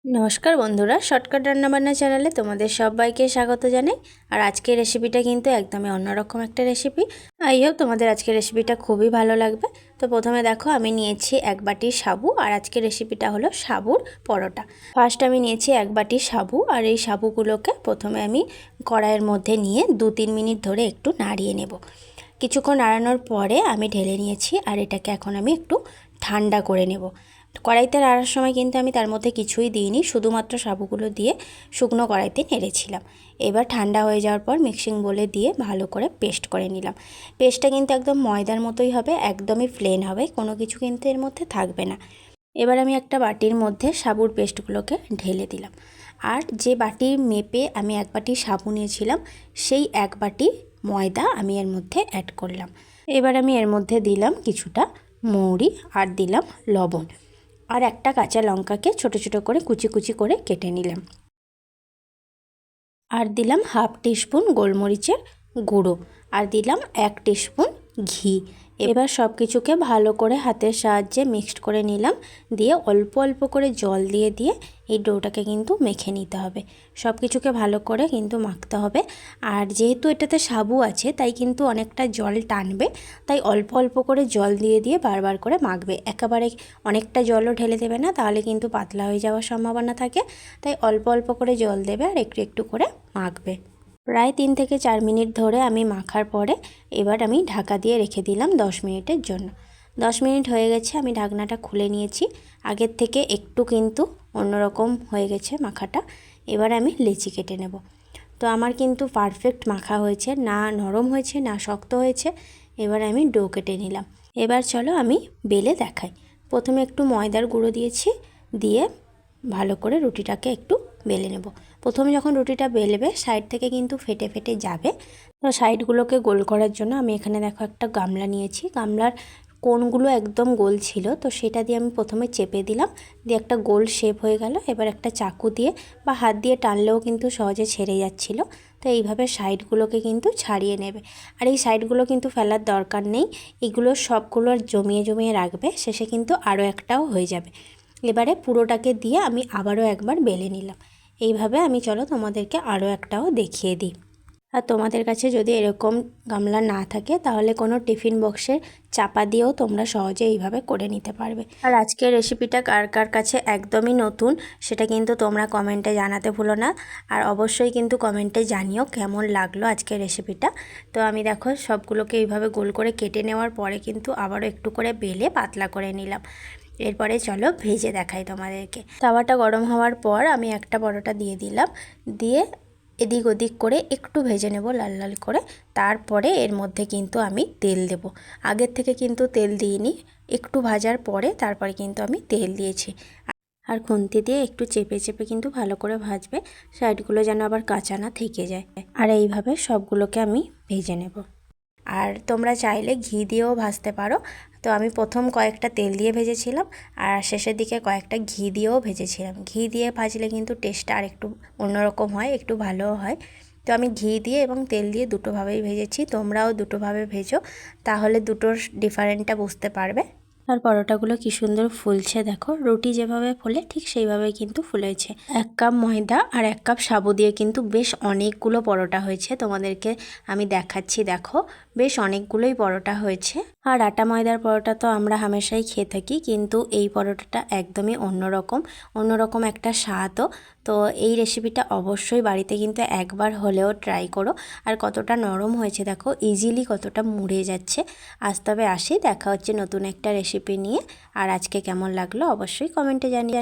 নমস্কার বন্ধুরা, শর্টকাট রান্নাবান্না চ্যানেলে তোমাদের সবাইকে স্বাগত জানাই। আর আজকের রেসিপিটা কিন্তু একদমই অন্যরকম একটা রেসিপি। আই হোপ তোমাদের আজকের রেসিপিটা খুবই ভালো লাগবে। তো প্রথমে দেখো, আমি নিয়েছি 1 বাটি সাবু, আর আজকের রেসিপিটা হলো সাবুর পরোটা। ফার্স্ট আমি নিয়েছি 1 বাটি সাবু, আর এই সাবুগুলোকে প্রথমে আমি কড়াইয়ের মধ্যে নিয়ে 2-3 মিনিট ধরে একটু নাড়িয়ে নেব। কিছুক্ষণ নাড়ানোর পরে আমি ঢেলে নিয়েছি, আর এটাকে এখন আমি একটু ঠান্ডা করে নেব। কড়াইতে নাড়ার সময় কিন্তু আমি তার মধ্যে কিছুই দিইনি, শুধুমাত্র সাবুগুলো দিয়ে শুকনো কড়াইতে নেড়েছিলাম। এবার ঠান্ডা হয়ে যাওয়ার পর মিক্সিং বোলে দিয়ে ভালো করে পেস্ট করে নিলাম। পেস্টটা কিন্তু একদম ময়দার মতোই হবে, একদমই প্লেন হবে, কোনো কিছু কিন্তু এর মধ্যে থাকবে না। এবার আমি একটা বাটির মধ্যে সাবুর পেস্টগুলোকে ঢেলে দিলাম। আর যে বাটি মেপে আমি 1 বাটি সাবু নিয়েছিলাম, সেই 1 বাটি ময়দা আমি এর মধ্যে অ্যাড করলাম। এবার আমি এর মধ্যে দিলাম কিছুটা মৌরি, আর দিলাম লবণ, আর একটা কাঁচা লঙ্কাকে ছোট ছোট করে কুচি কুচি করে কেটে নিলাম, আর দিলাম 1/2 টিস্পুন গোলমরিচের গুঁড়ো, আর দিলাম 1 টিস্পুন ঘি। এবার সব কিছুকে ভালো করে হাতের সাহায্যে মিক্সড করে নিলাম, দিয়ে অল্প অল্প করে জল দিয়ে দিয়ে এই ডোটাকে কিন্তু মেখে নিতে হবে। সব কিছুকে ভালো করে কিন্তু মাখতে হবে। আর যেহেতু এটাতে সাবু আছে, তাই কিন্তু অনেকটা জল টানবে, তাই অল্প অল্প করে জল দিয়ে দিয়ে বারবার করে মাখবে। একেবারে অনেকটা জলও ঢেলে দেবে না, তাহলে কিন্তু পাতলা হয়ে যাওয়ার সম্ভাবনা থাকে। তাই অল্প অল্প করে জল দেবে আর একটু একটু করে মাখবে। প্রায় 3 থেকে 4 মিনিট ধরে আমি মাখার পরে এবার আমি ঢাকা দিয়ে রেখে দিলাম 10 মিনিটের জন্য। 10 মিনিট হয়ে গেছে, আমি ঢাকনাটা খুলে নিয়েছি। আগের থেকে একটু কিন্তু অন্যরকম হয়ে গেছে মাখাটা। এবার আমি লেচি কেটে নেব। তো আমার কিন্তু পারফেক্ট মাখা হয়েছে, না নরম হয়েছে না শক্ত হয়েছে। এবার আমি ডো কেটে নিলাম। এবার চলো আমি বেলে দেখাই। প্রথমে একটু ময়দার গুঁড়ো দিয়েছি, দিয়ে ভালো করে রুটিটাকে একটু বেলে নেব। প্রথমে যখন রুটিটা বেলবে, সাইড থেকে কিন্তু ফেটে ফেটে যাবে। তো সাইডগুলোকে গোল করার জন্য আমি এখানে দেখো একটা গামলা নিয়েছি। গামলার কোণগুলো একদম গোল ছিল, তো সেটা দিয়ে আমি প্রথমে চেপে দিলাম, দিয়ে একটা গোল শেপ হয়ে গেল। এবার একটা চাকু দিয়ে বা হাত দিয়ে টানলেও কিন্তু সহজে ছেড়ে যাচ্ছিল। তো এইভাবে সাইডগুলোকে কিন্তু ছাড়িয়ে নেবে। আর এই সাইডগুলো কিন্তু ফেলার দরকার নেই, এগুলো সবগুলো জমিয়ে জমিয়ে রাখবে, শেষে কিন্তু আরও একটাও হয়ে যাবে। এবারে পুরোটাকে দিয়ে আমি আবারও একবার বেলে নিলাম। এইভাবে আমি চলো তোমাদেরকে আরও একটাও দেখিয়ে দিই। আর তোমাদের কাছে যদি এরকম গামলা না থাকে, তাহলে কোনো টিফিন বক্সের চাপা দিয়েও তোমরা সহজে এইভাবে করে নিতে পারবে। আর আজকের রেসিপিটা কার কার কাছে একদমই নতুন, সেটা কিন্তু তোমরা কমেন্টে জানাতে ভুলো না। আর অবশ্যই কিন্তু কমেন্টে জানিও কেমন লাগলো আজকের রেসিপিটা। তো আমি দেখো সবগুলোকে এইভাবে গোল করে কেটে নেওয়ার পরে কিন্তু আবারও একটু করে বেলে পাতলা করে নিলাম। এরপরে চলো ভেজে দেখাই তোমাদেরকে। তাওয়াটা গরম হওয়ার পর আমি একটা পরোটা দিয়ে দিলাম, দিয়ে এদিক ওদিক করে একটু ভেজে নেব লাল লাল করে। তারপরে এর মধ্যে কিন্তু আমি তেল দেব। আগের থেকে কিন্তু তেল দিইনি, একটু ভাজার পরে তারপরে কিন্তু আমি তেল দিয়েছি। আর খুন্তি দিয়ে একটু চেপে চেপে কিন্তু ভালো করে ভাজবে, সাইডগুলো যেন আবার কাঁচা না থেকে যায়। আর এইভাবে সবগুলোকে আমি ভেজে নেব। আর তোমরা চাইলে ঘি দিয়েও ভাজতে পারো। তো আমি প্রথম কয়েকটা তেল দিয়ে ভেজেছিলাম, আর শেষের দিকে কয়েকটা ঘি দিয়েও ভেজেছিলাম। ঘি দিয়ে ভাজলে কিন্তু টেস্টটা আর একটু অন্যরকম হয়, একটু ভালোও হয়। তো আমি ঘি দিয়ে এবং তেল দিয়ে দুটোভাবেই ভেজেছি, তোমরাও দুটোভাবে ভেজো, তাহলে দুটোর ডিফারেন্টটা বুঝতে পারবে। আর পরোটাগুলো কি সুন্দর ফুলছে দেখো, রুটি যেভাবে ফোলে ঠিক সেইভাবেই কিন্তু ফুলেছে। 1 কাপ ময়দা আর 1 কাপ সাবু দিয়ে কিন্তু বেশ অনেকগুলো পরোটা হয়েছে। তোমাদেরকে আমি দেখাচ্ছি, দেখো বেশ অনেকগুলোই পরোটা হয়েছে। আর আটা ময়দার পরোটা তো আমরা হামেশাই খেয়ে থাকি, কিন্তু এই পরোটাটা একদমই অন্যরকম একটা স্বাদও। তো এই রেসিপিটা অবশ্যই বাড়িতে কিন্তু একবার হলেও ট্রাই করো। আর কতটা নরম হয়েছে দেখো, ইজিলি কতটা মুড়ে যাচ্ছে। আজ তবে আসি, দেখা হচ্ছে নতুন একটা রেসিপি নিয়ে। আর আজকে কেমন লাগলো অবশ্যই কমেন্টে জানিয়ে।